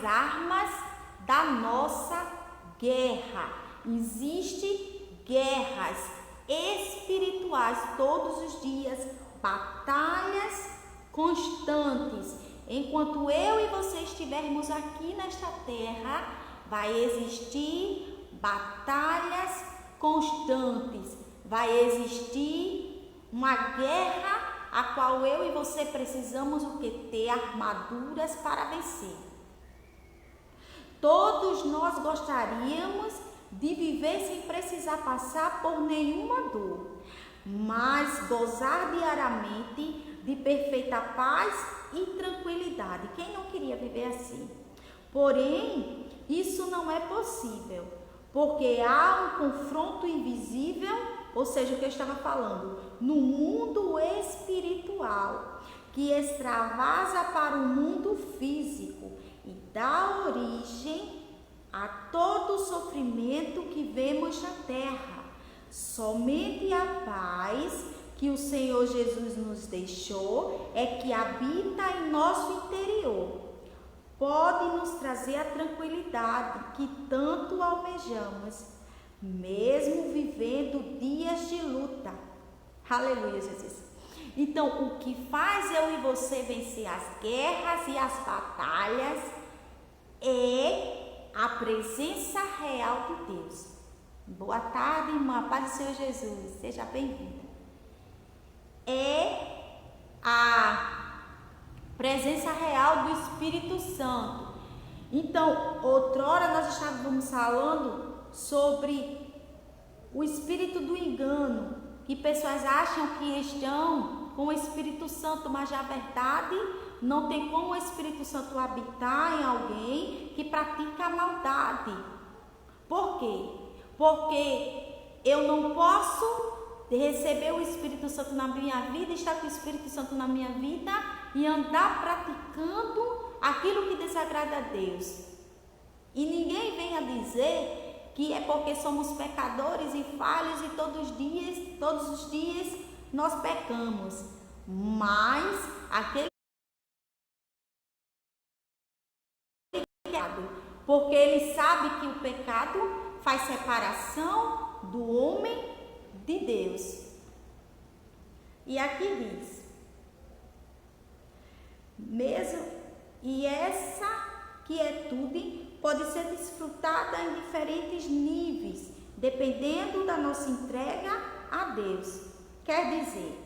armas da nossa guerra. Existem guerras espirituais todos os dias, batalhas constantes. Enquanto eu e você estivermos aqui nesta terra, vai existir batalhas constantes, vai existir uma guerra a qual eu e você precisamos ter armaduras para vencer. Todos nós gostaríamos de viver sem precisar passar por nenhuma dor, mas gozar diariamente de perfeita paz e tranquilidade. Quem não queria viver assim? Porém, isso não é possível, porque há um confronto invisível, ou seja, o que eu estava falando, no mundo espiritual, que extravasa para o mundo físico e dá origem a todo o sofrimento que vemos na terra. Somente a paz que o Senhor Jesus nos deixou é que habita em nosso interior. Pode nos trazer a tranquilidade que tanto almejamos, mesmo vivendo dias de luta. Aleluia, Jesus. Então, o que faz eu e você vencer as guerras e as batalhas é a presença real de Deus. Boa tarde, irmã. Paz do Senhor Jesus. Seja bem-vinda. É a presença real do Espírito Santo. Então, outrora nós estávamos falando sobre o espírito do engano, que pessoas acham que estão com o Espírito Santo, mas na verdade não tem como o Espírito Santo habitar em alguém que pratica a maldade. Por quê? Porque eu não posso receber o Espírito Santo na minha vida, estar com o Espírito Santo na minha vida e andar praticando aquilo que desagrada a Deus. E ninguém venha dizer que é porque somos pecadores e falhos e todos os dias nós pecamos. Mas aquele pecado, porque ele sabe que o pecado faz separação do homem de Deus. E aqui diz, mesmo, e essa quietude pode ser desfrutada em diferentes níveis, dependendo da nossa entrega a Deus. Quer dizer,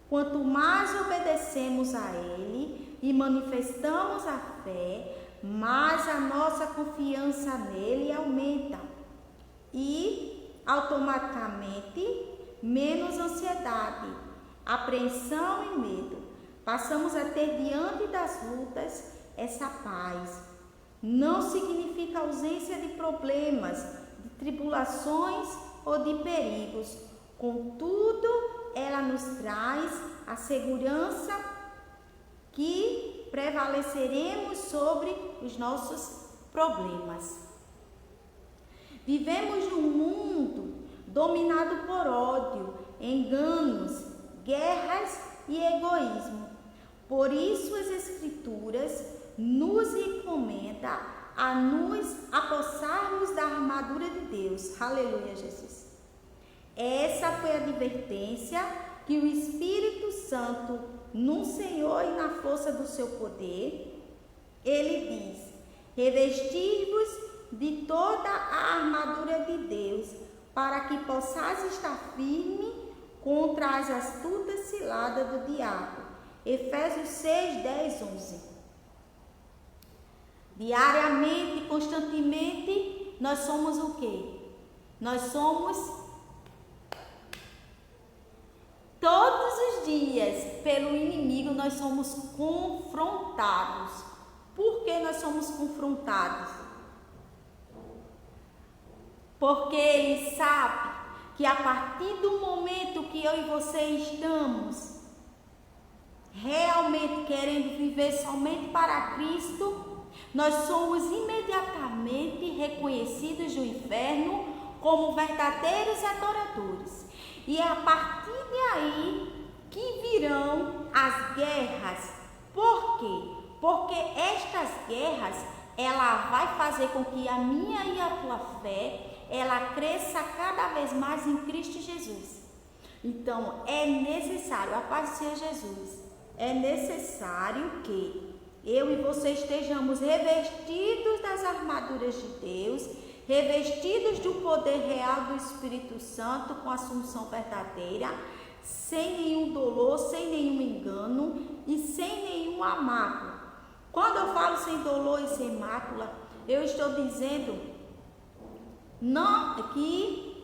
quanto mais obedecemos a Ele e manifestamos a fé, mais a nossa confiança nele aumenta e automaticamente menos ansiedade, apreensão e medo. Passamos a ter diante das lutas essa paz. Não significa ausência de problemas, de tribulações ou de perigos. Contudo, ela nos traz a segurança que prevaleceremos sobre os nossos problemas. Vivemos num mundo dominado por ódio, enganos, guerras e egoísmo. Por isso as Escrituras nos recomenda a nos apossarmos da armadura de Deus. Aleluia, Jesus. Essa foi a advertência que o Espírito Santo, no Senhor e na força do seu poder, ele diz: revestir-vos de toda a armadura de Deus, para que possais estar firme contra as astutas ciladas do diabo. Efésios 6, 10, 11. Diariamente, constantemente, nós somos o quê? Nós somos todos os dias pelo inimigo, nós somos confrontados. Por que nós somos confrontados? Porque ele sabe que a partir do momento que eu e você estamos realmente querendo viver somente para Cristo, nós somos imediatamente reconhecidos no inferno como verdadeiros adoradores. E é a partir de aí que virão as guerras. Por quê? Porque estas guerras ela vai fazer com que a minha e a tua fé, ela cresça cada vez mais em Cristo Jesus. Então, é necessário, a paz do Senhor Jesus, é necessário que eu e você estejamos revestidos das armaduras de Deus, revestidos do poder real do Espírito Santo com a assunção verdadeira, sem nenhum dolor, sem nenhum engano e sem nenhuma mácula. Quando eu falo sem dolor e sem mácula, eu estou dizendo não que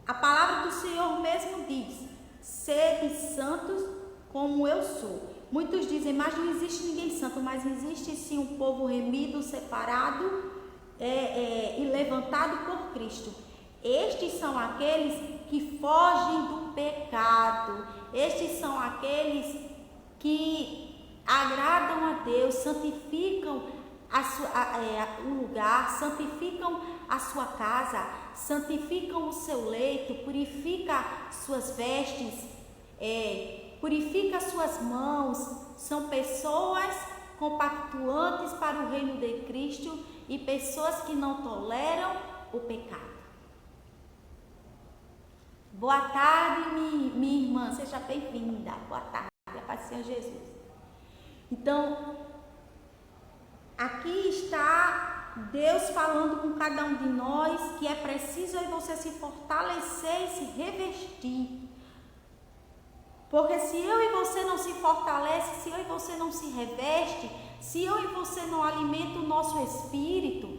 a palavra do Senhor mesmo diz: sede santos como eu sou. Muitos dizem, mas não existe ninguém santo, mas existe sim um povo remido, separado e levantado por Cristo. Estes são aqueles que fogem do pecado, estes são aqueles que agradam a Deus, santificam o lugar, santificam a sua casa, santificam o seu leito, purifica suas vestes, purifica suas mãos. São pessoas compactuantes para o reino de Cristo e pessoas que não toleram o pecado. Boa tarde, minha irmã, seja bem-vinda. Boa tarde, a paz do Senhor Jesus. Então, aqui está Deus falando com cada um de nós que é preciso aí você se fortalecer e se revestir. Porque se eu e você não se fortalece, se eu e você não se reveste, se eu e você não alimenta o nosso espírito,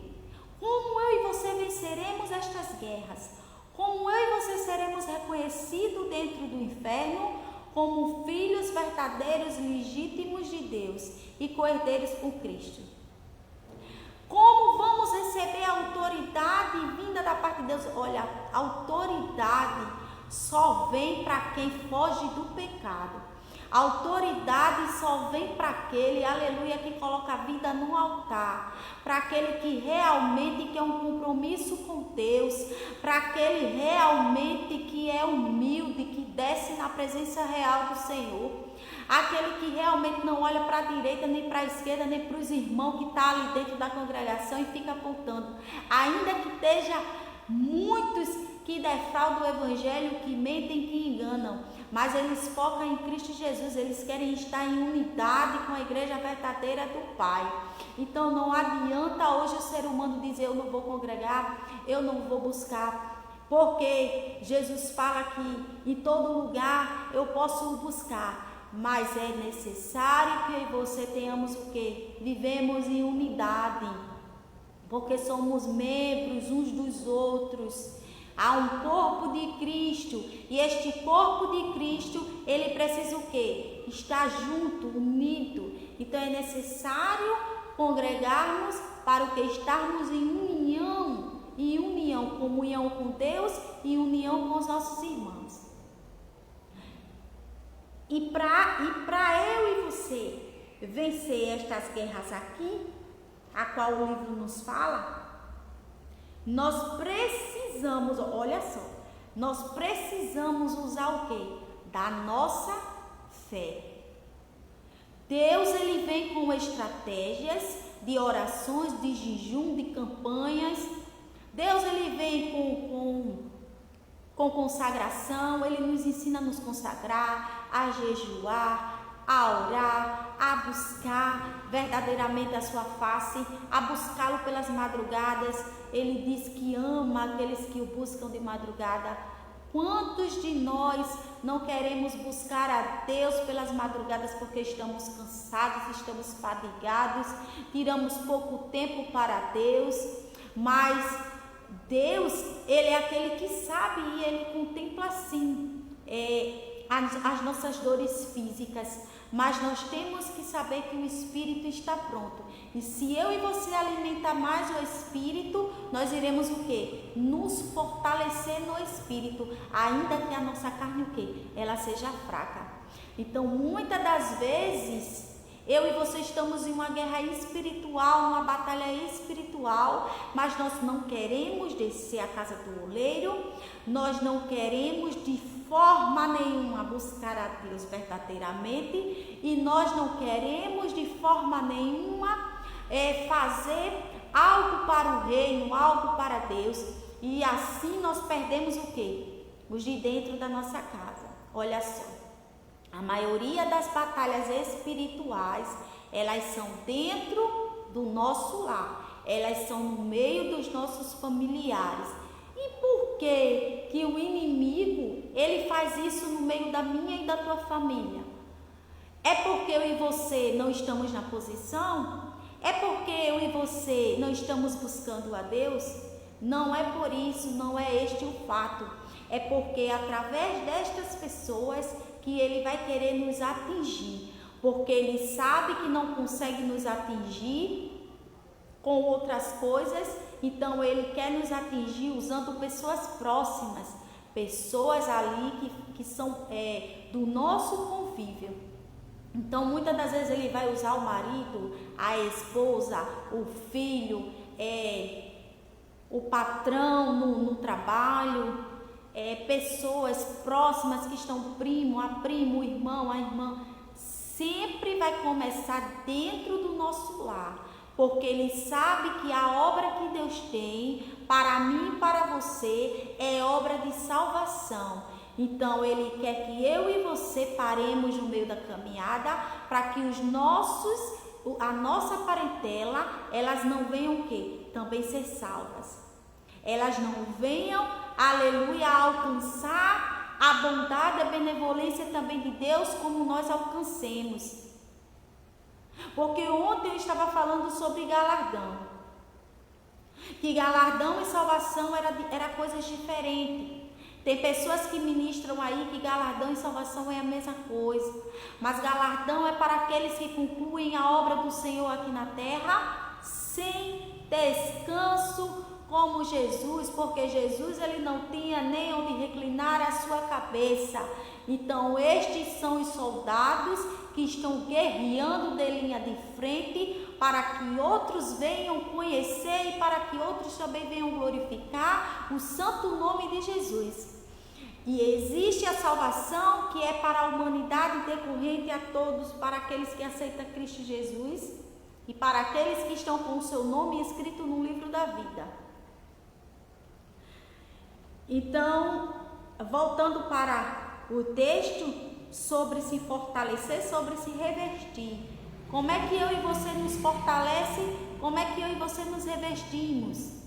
como eu e você venceremos estas guerras? Como eu e você seremos reconhecidos dentro do inferno como filhos verdadeiros, legítimos de Deus e co-herdeiros com Cristo? Como vamos receber a autoridade vinda da parte de Deus? Olha, a autoridade só vem para quem foge do pecado. A autoridade só vem para aquele, aleluia, que coloca a vida no altar, para aquele que realmente quer um compromisso com Deus, para aquele realmente que é humilde, que desce na presença real do Senhor, aquele que realmente não olha para a direita, nem para a esquerda, nem para os irmãos que estão ali dentro da congregação e fica apontando, ainda que esteja muitos que defraudam o evangelho, que mentem, que enganam, mas eles focam em Cristo Jesus, eles querem estar em unidade com a igreja verdadeira do Pai. Então não adianta hoje o ser humano dizer: eu não vou congregar, eu não vou buscar, porque Jesus fala que em todo lugar eu posso buscar, mas é necessário que eu e você tenhamos o quê? Vivemos em unidade, porque somos membros uns dos outros. Há um corpo de Cristo, e este corpo de Cristo, ele precisa o quê? Estar junto, unido. Então é necessário congregarmos para o que? Estarmos em união, comunhão com Deus e união com os nossos irmãos. E para eu e você vencer estas guerras aqui, a qual o livro nos fala, nós precisamos, olha só, nós precisamos usar o quê? Da nossa fé. Deus, ele vem com estratégias de orações, de jejum, de campanhas. Deus, ele vem com consagração, ele nos ensina a nos consagrar, a jejuar, a orar, a buscar verdadeiramente a sua face, a buscá-lo pelas madrugadas. Ele diz que ama aqueles que o buscam de madrugada. Quantos de nós não queremos buscar a Deus pelas madrugadas porque estamos cansados, estamos fadigados, tiramos pouco tempo para Deus? Mas Deus, ele é aquele que sabe e ele contempla sim as nossas dores físicas, mas nós temos que saber que o Espírito está pronto. E se eu e você alimentar mais o Espírito, nós iremos o quê? Nos fortalecer no Espírito, ainda que a nossa carne o quê? Ela seja fraca. Então, muitas das vezes, eu e você estamos em uma guerra espiritual, uma batalha espiritual, mas nós não queremos descer a casa do oleiro, nós não queremos de forma nenhuma buscar a Deus verdadeiramente, e nós não queremos de forma nenhuma fazer algo para o reino, algo para Deus, e assim nós perdemos o quê? Os de dentro da nossa casa. Olha só, a maioria das batalhas espirituais, elas são dentro do nosso lar, elas são no meio dos nossos familiares. E por que o inimigo, ele faz isso no meio da minha e da tua família? É porque eu e você não estamos na posição? É porque eu e você não estamos buscando a Deus? Não é por isso, não é este o fato. É porque através destas pessoas que ele vai querer nos atingir. Porque ele sabe que não consegue nos atingir com outras coisas, então ele quer nos atingir usando pessoas próximas, pessoas ali que são do nosso convívio. Então, muitas das vezes ele vai usar o marido, a esposa, o filho, o patrão no trabalho, pessoas próximas que estão primo, o irmão, a irmã. Sempre vai começar dentro do nosso lar, porque ele sabe que a obra que Deus tem para mim e para você é obra de salvação. Então ele quer que eu e você paremos no meio da caminhada para que a nossa parentela, elas não venham o quê? Também ser salvas. Elas não venham, aleluia, alcançar a bondade, a benevolência também de Deus como nós alcancemos. Porque ontem eu estava falando sobre galardão. Que galardão e salvação era coisas diferentes. Tem pessoas que ministram aí que galardão e salvação é a mesma coisa. Mas galardão é para aqueles que concluem a obra do Senhor aqui na terra sem descanso, como Jesus, porque Jesus ele não tinha nem onde reclinar a sua cabeça. Então estes são os soldados que estão guerreando de linha de frente para que outros venham conhecer e para que outros também venham glorificar o santo nome de Jesus. E existe a salvação que é para a humanidade decorrente a todos, para aqueles que aceitam Cristo Jesus e para aqueles que estão com o seu nome escrito no livro da vida. Então, voltando para o texto sobre se fortalecer, sobre se revestir. Como é que eu e você nos fortalece? Como é que eu e você nos revestimos?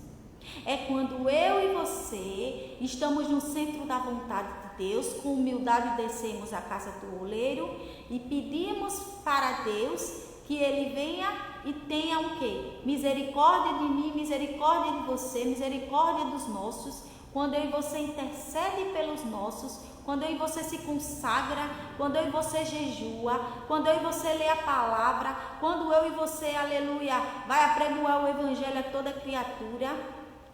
É quando eu e você estamos no centro da vontade de Deus, com humildade descemos à casa do oleiro e pedimos para Deus que Ele venha e tenha o quê? Misericórdia de mim, misericórdia de você, misericórdia dos nossos. Quando eu e você intercede pelos nossos, quando eu e você se consagra, quando eu e você jejua, quando eu e você lê a palavra, quando eu e você, aleluia, vai apregoar o evangelho a toda criatura,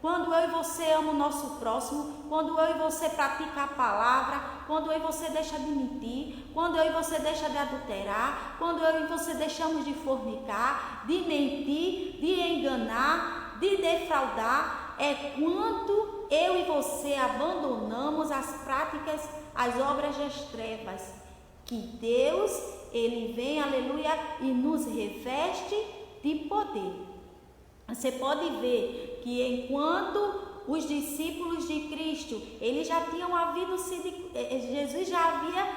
quando eu e você ama o nosso próximo, quando eu e você pratica a palavra, quando eu e você deixa de mentir, quando eu e você deixa de adulterar, quando eu e você deixamos de fornicar, de mentir, de enganar, de defraudar, é quando eu e você abandonamos as práticas, as obras das trevas, que Deus, Ele vem, aleluia, e nos reveste de poder. Você pode ver que enquanto os discípulos de Cristo, eles já tinham havido sido, Jesus já havia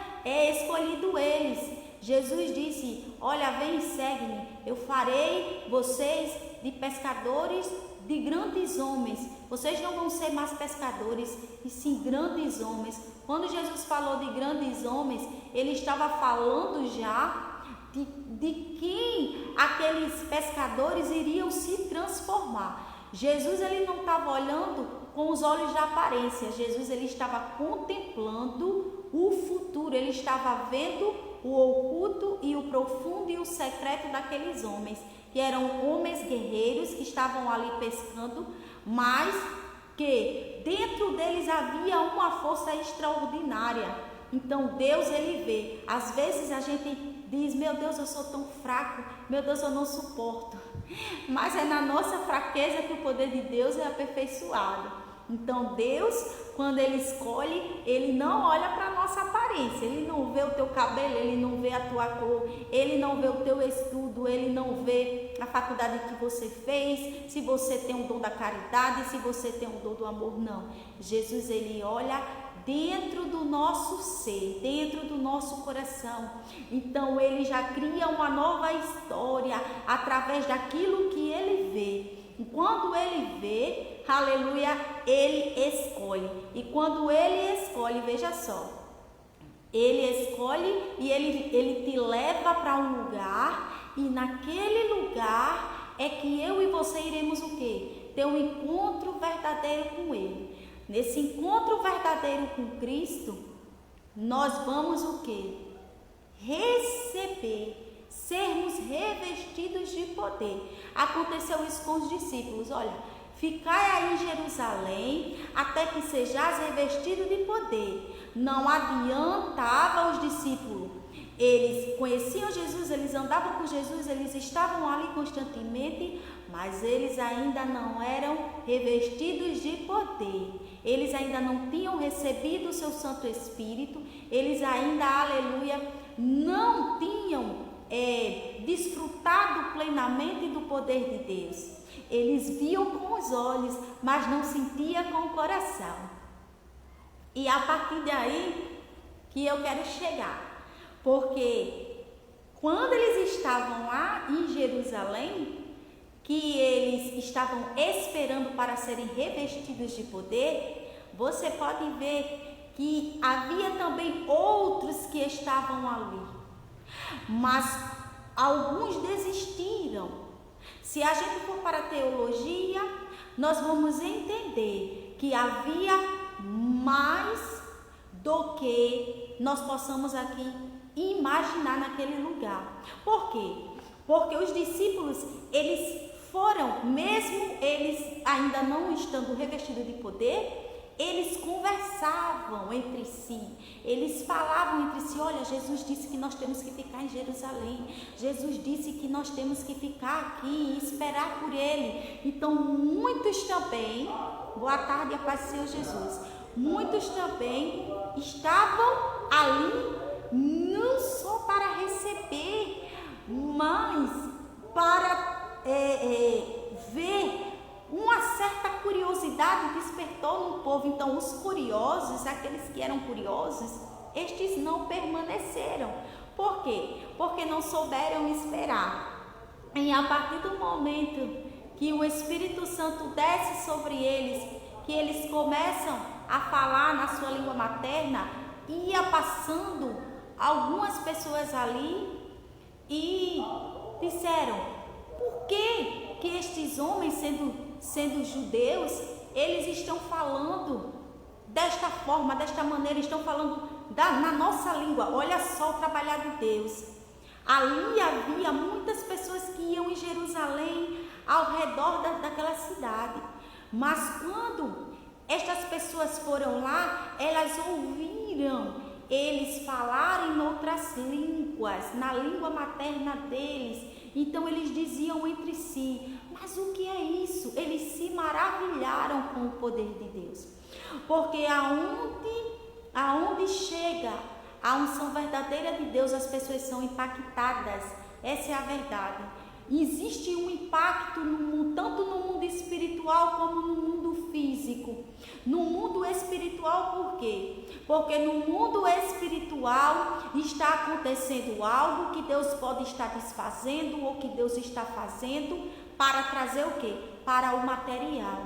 escolhido eles. Jesus disse, olha, vem e segue-me, eu farei vocês de pescadores de grandes homens. Vocês não vão ser mais pescadores, e sim grandes homens. Quando Jesus falou de grandes homens, ele estava falando já de quem aqueles pescadores iriam se transformar. Jesus ele não estava olhando com os olhos da aparência. Jesus ele estava contemplando o futuro. Ele estava vendo o oculto e o profundo e o secreto daqueles homens, que eram homens guerreiros que estavam ali pescando, mas que dentro deles havia uma força extraordinária. Então Deus ele vê. Às vezes a gente diz, meu Deus, eu sou tão fraco, meu Deus, eu não suporto. Mas é na nossa fraqueza que o poder de Deus é aperfeiçoado. Então Deus, quando Ele escolhe, Ele não olha para a nossa aparência, Ele não vê o teu cabelo, Ele não vê a tua cor, Ele não vê o teu estudo, Ele não vê a faculdade que você fez, se você tem o dom da caridade, se você tem o dom do amor, não. Jesus, Ele olha dentro do nosso ser, dentro do nosso coração. Então Ele já cria uma nova história através daquilo que Ele vê. E quando Ele vê, aleluia, Ele escolhe. E quando Ele escolhe, veja só, Ele escolhe e Ele te leva para um lugar, e naquele lugar é que eu e você iremos o quê? Ter um encontro verdadeiro com Ele. Nesse encontro verdadeiro com Cristo, nós vamos o quê? Receber, sermos revestidos de poder. Aconteceu isso com os discípulos, olha, ficai aí em Jerusalém, até que sejais revestidos de poder. Não adiantava os discípulos, eles conheciam Jesus, eles andavam com Jesus, eles estavam ali constantemente, mas eles ainda não eram revestidos de poder, eles ainda não tinham recebido o seu Santo Espírito, eles ainda, aleluia, não tinham desfrutado plenamente do poder de Deus. Eles viam com os olhos, mas não sentiam com o coração. E a partir daí que eu quero chegar, porque quando eles estavam lá em Jerusalém, que eles estavam esperando para serem revestidos de poder, você pode ver que havia também outros que estavam ali, mas alguns desistiram. Se a gente for para a teologia, nós vamos entender que havia mais do que nós possamos aqui imaginar naquele lugar. Por quê? Porque os discípulos, eles foram, mesmo eles ainda não estando revestidos de poder, eles conversavam entre si, eles falavam entre si, olha, Jesus disse que nós temos que ficar em Jerusalém, Jesus disse que nós temos que ficar aqui e esperar por Ele. Então muitos também, boa tarde, a paz do Senhor Jesus, muitos também estavam ali não só para receber, mas para ver. Uma certa curiosidade despertou no povo. Então os curiosos, aqueles que eram curiosos, estes não permaneceram. Por quê? Porque não souberam esperar. E a partir do momento que o Espírito Santo desce sobre eles, que eles começam a falar na sua língua materna, ia passando algumas pessoas ali e disseram, por que estes homens, sendo judeus, eles estão falando desta forma, desta maneira, estão falando na nossa língua? Olha só o trabalhar de Deus. Ali havia muitas pessoas que iam em Jerusalém, ao redor daquela cidade, mas quando estas pessoas foram lá, elas ouviram eles falarem em outras línguas, na língua materna deles. Então eles diziam entre si, mas o que é isso? Eles se maravilharam com o poder de Deus. Porque aonde chega a unção verdadeira de Deus, as pessoas são impactadas. Essa é a verdade. Existe um impacto tanto no mundo espiritual como no mundo físico. No mundo espiritual, por quê? Porque no mundo espiritual está acontecendo algo que Deus pode estar desfazendo ou que Deus está fazendo para trazer o quê? Para o material.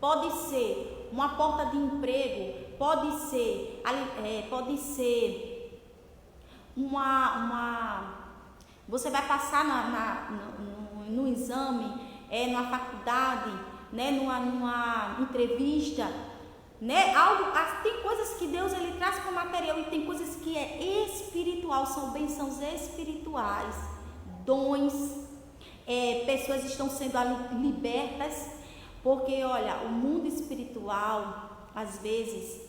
Pode ser uma porta de emprego, pode ser você vai passar no exame, numa faculdade, né, numa entrevista, né? Tem coisas que Deus ele traz para o material e tem coisas que é espiritual, são bênçãos espirituais, dons, pessoas estão sendo libertas, porque olha, o mundo espiritual, às vezes,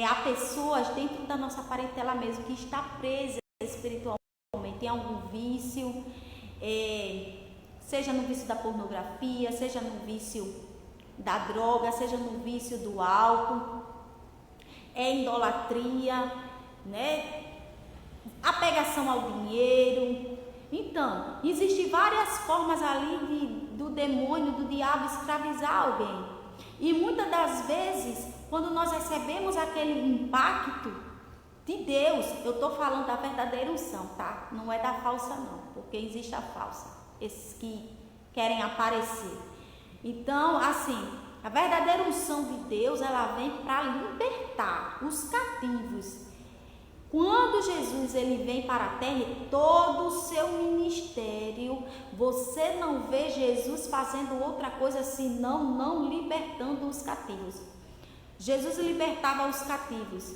há pessoas dentro da nossa parentela mesmo que está presa espiritualmente, tem algum vício, seja no vício da pornografia, seja no vício da droga, seja no vício do álcool, idolatria, né? Apegação ao dinheiro. Então, existem várias formas ali do demônio, do diabo escravizar alguém. E muitas das vezes, quando nós recebemos aquele impacto de Deus, eu estou falando da verdadeira unção, tá? Não é da falsa não, porque existe a falsa, esses que querem aparecer. Então, assim, a verdadeira unção de Deus, ela vem para libertar os cativos. Quando Jesus ele vem para a terra, todo o seu ministério, você não vê Jesus fazendo outra coisa senão não libertando os cativos. Jesus libertava os cativos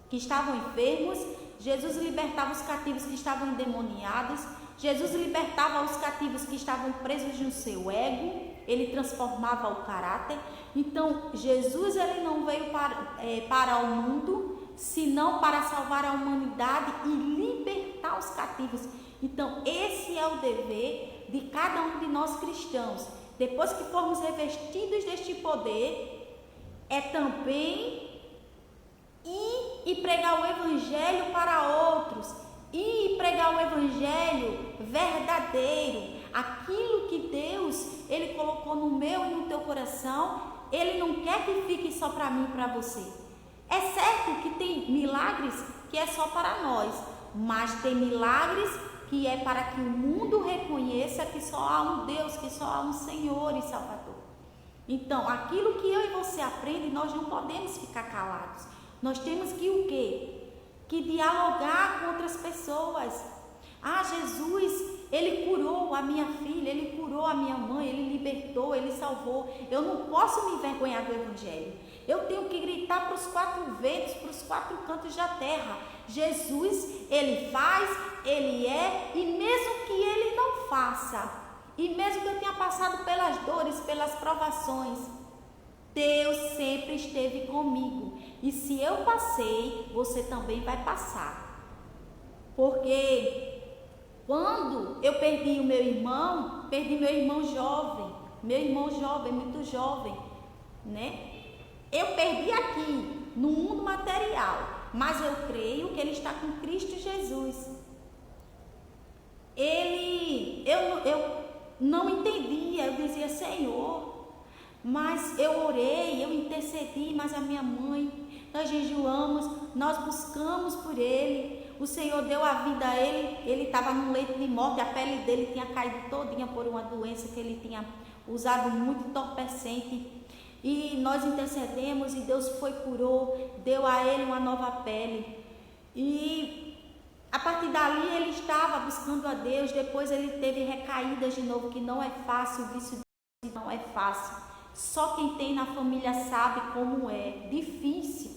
que estavam enfermos, Jesus libertava os cativos que estavam endemoniados, Jesus libertava os cativos que estavam presos no seu ego, ele transformava o caráter. Então, Jesus ele não veio para o mundo senão para salvar a humanidade e libertar os cativos. Então, esse é o dever de cada um de nós cristãos. Depois que formos revestidos deste poder, é também ir e pregar o evangelho para outros, ir e pregar o evangelho verdadeiro, aquilo que Deus ele colocou no meu e no teu coração. Ele não quer que fique só para mim e para você. É certo que tem milagres que é só para nós, mas tem milagres que é para que o mundo reconheça que só há um Deus, que só há um Senhor e Salvador. Então, aquilo que eu e você aprende, nós não podemos ficar calados. Nós temos que o quê? Que dialogar com outras pessoas. Ah, Jesus, ele curou a minha filha, ele curou a minha mãe, ele libertou, ele salvou. Eu não posso me envergonhar do evangelho. Eu tenho que gritar para os quatro ventos, para os quatro cantos da terra. Jesus, ele faz, ele é, e mesmo que ele não faça, e mesmo que eu tenha passado pelas dores, pelas provações, Deus sempre esteve comigo. E se eu passei, você também vai passar. Porque quando eu perdi meu irmão jovem, muito jovem, né? Eu perdi aqui, no mundo material, mas eu creio que ele está com Cristo Jesus. Eu não entendia, eu dizia, Senhor, mas eu orei, eu intercedi, mas a minha mãe, nós jejuamos, nós buscamos por ele, o Senhor deu a vida a ele estava no leito de morte, a pele dele tinha caído todinha por uma doença que ele tinha usado muito entorpecente. E nós intercedemos e Deus curou, deu a ele uma nova pele. E a partir dali ele estava buscando a Deus. Depois ele teve recaídas de novo, que não é fácil, o vício não é fácil. Só quem tem na família sabe como é difícil.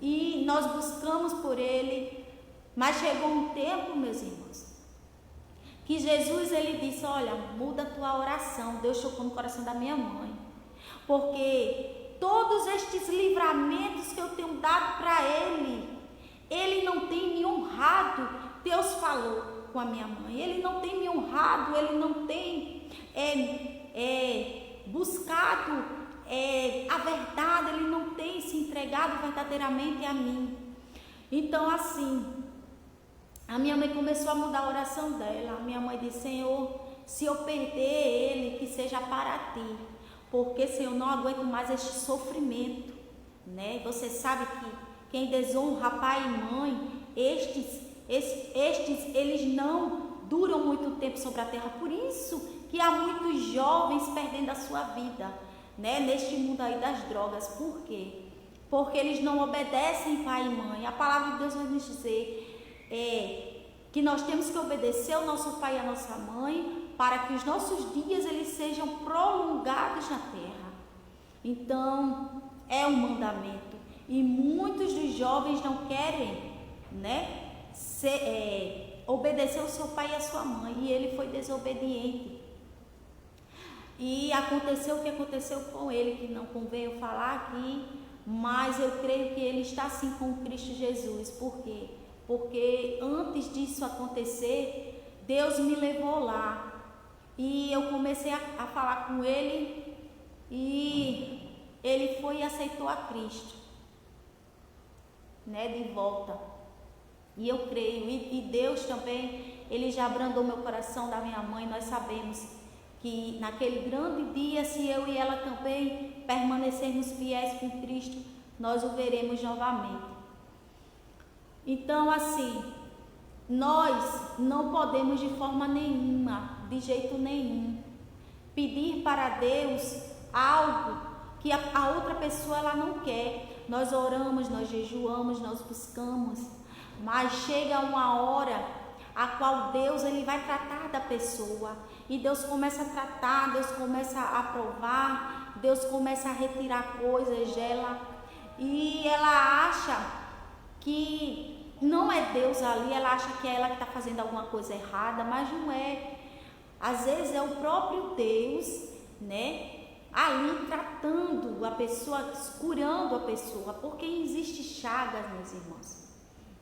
E nós buscamos por ele, mas chegou um tempo, meus irmãos, que Jesus ele disse, olha, muda a tua oração. Deus tocou no coração da minha mãe. Porque todos estes livramentos que eu tenho dado para ele não tem me honrado. Deus falou com a minha mãe, ele não tem me honrado, ele não tem buscado a verdade, ele não tem se entregado verdadeiramente a mim. Então assim, a minha mãe começou a mudar a oração dela. A minha mãe disse, Senhor, se eu perder ele, que seja para ti. Porque, Senhor, eu não aguento mais este sofrimento, né? Você sabe que quem desonra pai e mãe, estes eles não duram muito tempo sobre a terra. Por isso que há muitos jovens perdendo a sua vida, né? Neste mundo aí das drogas. Por quê? Porque eles não obedecem pai e mãe. A palavra de Deus vai nos dizer que nós temos que obedecer ao nosso pai e à nossa mãe, para que os nossos dias eles sejam prolongados na terra. Então, é um mandamento. E muitos dos jovens não querem, né, obedecer ao seu pai e à sua mãe. E ele foi desobediente. E aconteceu o que aconteceu com ele, que não convém eu falar aqui, mas eu creio que ele está sim com Cristo Jesus. Por quê? Porque antes disso acontecer, Deus me levou lá. E eu comecei a falar com ele, e ele foi e aceitou a Cristo, né, de volta. E eu creio, e Deus também, ele já abrandou meu coração da minha mãe. Nós sabemos que naquele grande dia, se eu e ela também permanecermos fiéis com Cristo, nós o veremos novamente. Então, assim, nós não podemos de forma nenhuma, de jeito nenhum, pedir para Deus algo que a outra pessoa ela não quer. Nós oramos, nós jejuamos, nós buscamos, mas chega uma hora a qual Deus ele vai tratar da pessoa, e Deus começa a tratar, Deus começa a provar, Deus começa a retirar coisas dela, e ela acha que não é Deus ali, ela acha que é ela que está fazendo alguma coisa errada, mas não é. Às vezes é o próprio Deus, né, ali tratando a pessoa, curando a pessoa, porque existe chagas, meus irmãos,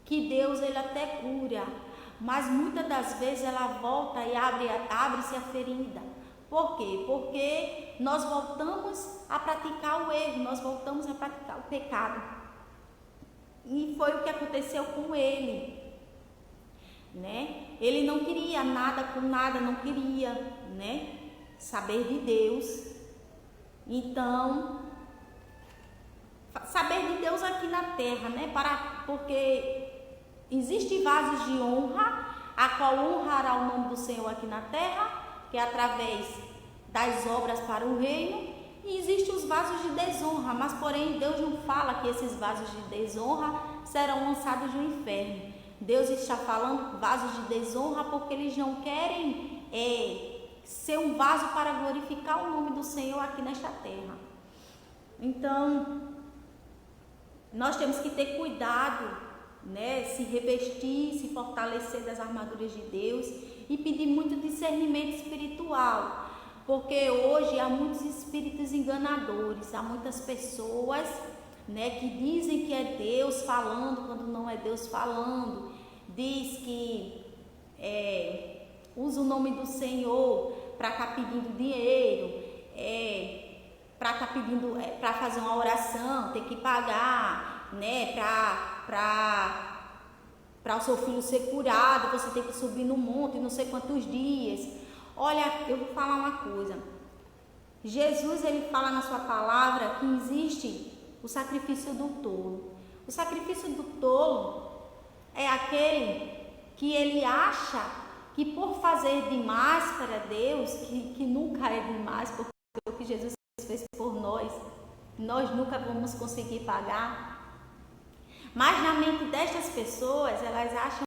que Deus ele até cura, mas muitas das vezes ela volta e abre-se a ferida. Por quê? Porque nós voltamos a praticar o erro, nós voltamos a praticar o pecado. E foi o que aconteceu com ele, né? Ele não queria nada com nada, não queria, né, saber de Deus. Então, saber de Deus aqui na terra, né? Porque existem vasos de honra, a qual honrará o nome do Senhor aqui na terra, que é através das obras para o reino, e existem os vasos de desonra, mas porém Deus não fala que esses vasos de desonra serão lançados no inferno. Deus está falando vasos de desonra porque eles não querem ser um vaso para glorificar o nome do Senhor aqui nesta terra. Então, nós temos que ter cuidado, né, se revestir, se fortalecer das armaduras de Deus e pedir muito discernimento espiritual, porque hoje há muitos espíritos enganadores, há muitas pessoas, né, que dizem que é Deus falando quando não é Deus falando, diz que usa o nome do Senhor para estar pedindo dinheiro, para estar pedindo, para fazer uma oração, tem que pagar, né, para o seu filho ser curado, você tem que subir no monte não sei quantos dias. Olha, eu vou falar uma coisa. Jesus ele fala na sua palavra que existe o sacrifício do tolo. O sacrifício do tolo é aquele que ele acha que por fazer demais para Deus, que nunca é demais, porque o que Jesus fez por nós nunca vamos conseguir pagar. Mas na mente destas pessoas, elas acham